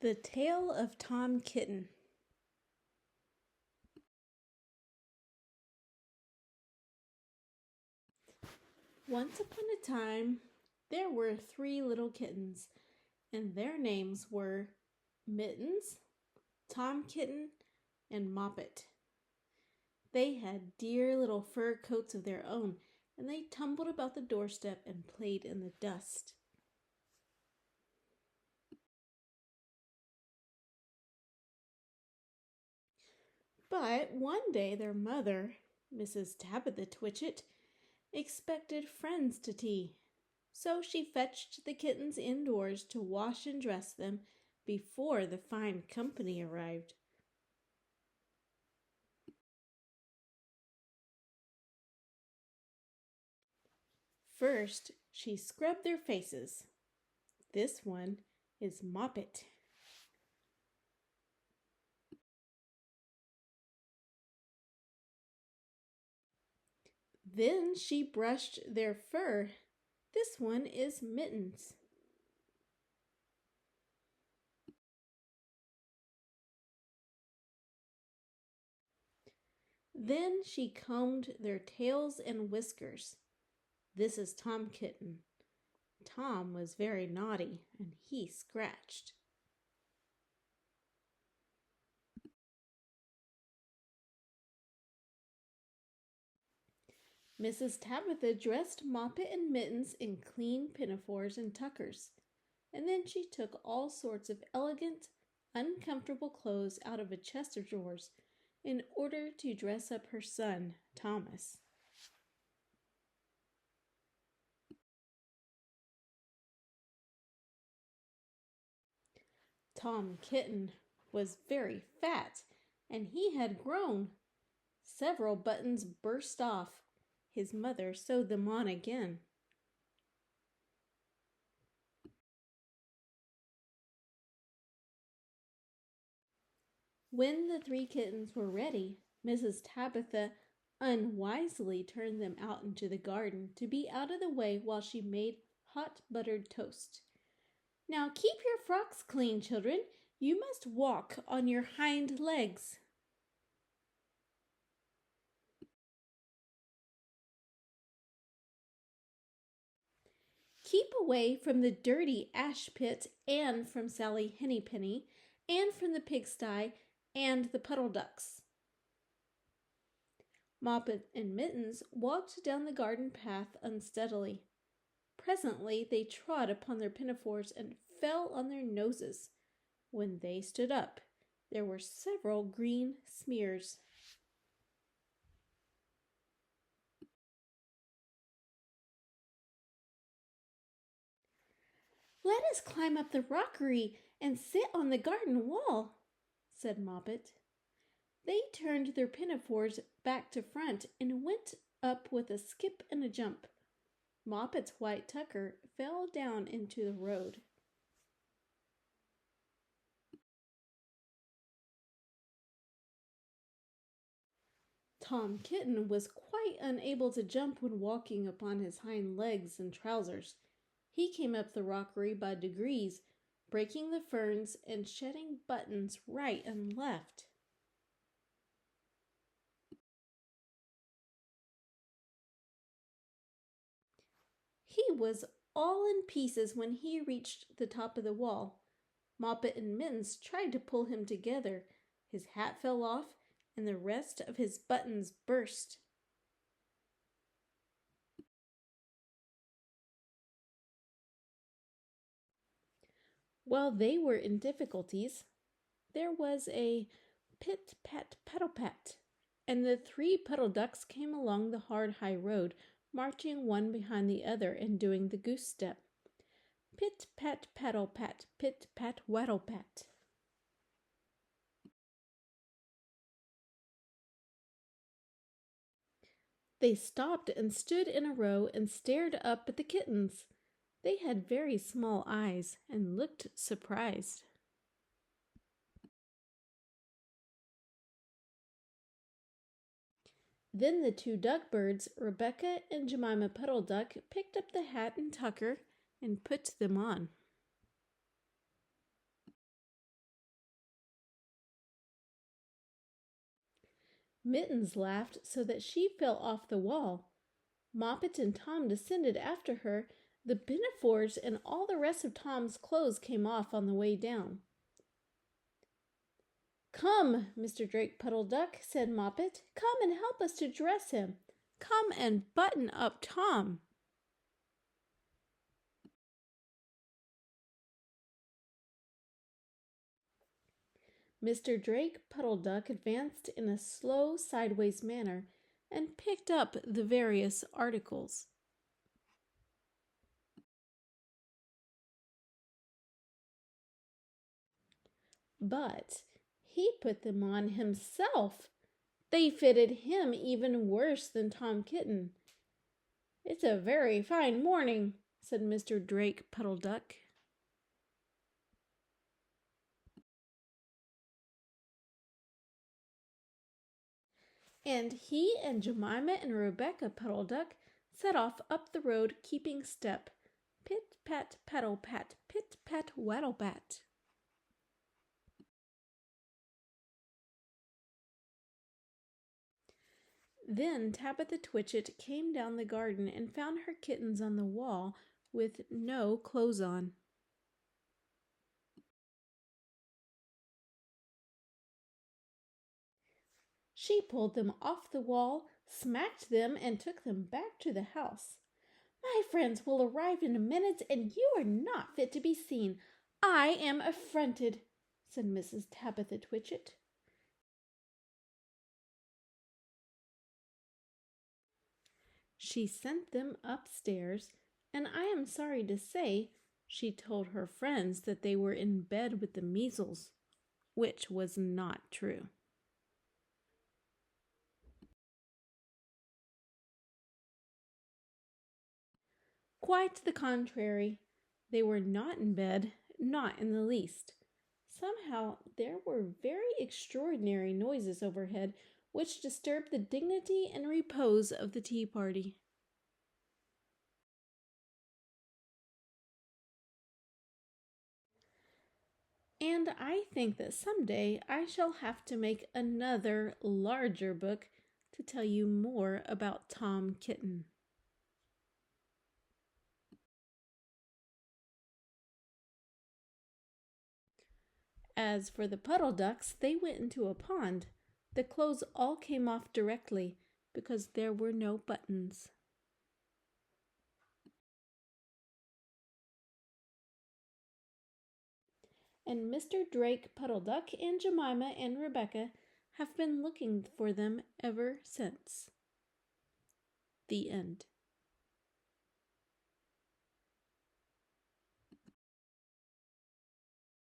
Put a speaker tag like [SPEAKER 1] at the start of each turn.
[SPEAKER 1] The Tale of Tom Kitten. Once upon a time, there were 3 little kittens, and their names were Mittens, Tom Kitten, and Moppet. They had dear little fur coats of their own, and they tumbled about the doorstep and played in the dust. But one day their mother, Mrs. Tabitha Twitchit, expected friends to tea. So she fetched the kittens indoors to wash and dress them before the fine company arrived. First, she scrubbed their faces. This one is Moppet. Then she brushed their fur. This one is Mittens. Then she combed their tails and whiskers. This is Tom Kitten. Tom was very naughty, and he scratched. Mrs. Tabitha dressed Moppet and Mittens in clean pinafores and tuckers, and then she took all sorts of elegant, uncomfortable clothes out of a chest of drawers in order to dress up her son, Thomas. Tom Kitten was very fat, and he had grown. Several buttons burst off. His mother sewed them on again. When the 3 kittens were ready, Mrs. Tabitha unwisely turned them out into the garden to be out of the way while she made hot buttered toast. "Now keep your frocks clean, children. You must walk on your hind legs." "Keep away from the dirty ash pit and from Sally Hennypenny and from the pigsty and the puddle ducks." Moppet and Mittens walked down the garden path unsteadily. Presently they trod upon their pinafores and fell on their noses. When they stood up, there were several green smears. "Let us climb up the rockery and sit on the garden wall," said Moppet. They turned their pinafores back to front and went up with a skip and a jump. Moppet's white tucker fell down into the road. Tom Kitten was quite unable to jump when walking upon his hind legs and trousers. He came up the rockery by degrees, breaking the ferns and shedding buttons right and left. He was all in pieces when he reached the top of the wall. Moppet and Mittens tried to pull him together. His hat fell off, and the rest of his buttons burst. While they were in difficulties, there was a pit-pat-paddle-pat, and the 3 puddle ducks came along the hard high road, marching one behind the other and doing the goose step. Pit-pat-paddle-pat, pit-pat-waddle-pat. They stopped and stood in a row and stared up at the kittens. They had very small eyes and looked surprised. Then the 2 duck birds, Rebecca and Jemima Puddle Duck, picked up the hat and tucker and put them on. Mittens laughed so that she fell off the wall. Moppet and Tom descended after her. The pinafores and all the rest of Tom's clothes came off on the way down. "Come, Mr. Drake Puddle Duck," said Moppet. "Come and help us to dress him. Come and button up Tom." Mr. Drake Puddle Duck advanced in a slow, sideways manner and picked up the various articles. But he put them on himself. They fitted him even worse than Tom Kitten. "It's a very fine morning," said Mr. Drake Puddle Duck. And he and Jemima and Rebecca Puddle Duck set off up the road, keeping step. Pit, pat, paddle, pat, pit, pat, waddle, pat. Then Tabitha Twitchit came down the garden and found her kittens on the wall with no clothes on. She pulled them off the wall, smacked them, and took them back to the house. "My friends will arrive in a minute, and you are not fit to be seen. I am affronted," said Mrs. Tabitha Twitchit. She sent them upstairs, and I am sorry to say she told her friends that they were in bed with the measles, which was not true. Quite the contrary. They were not in bed, not in the least. Somehow there were very extraordinary noises overhead which disturbed the dignity and repose of the tea party. And I think that someday I shall have to make another larger book to tell you more about Tom Kitten. As for the puddle ducks, they went into a pond. The clothes all came off directly because there were no buttons. And Mr. Drake Puddle Duck and Jemima and Rebecca have been looking for them ever since. The end.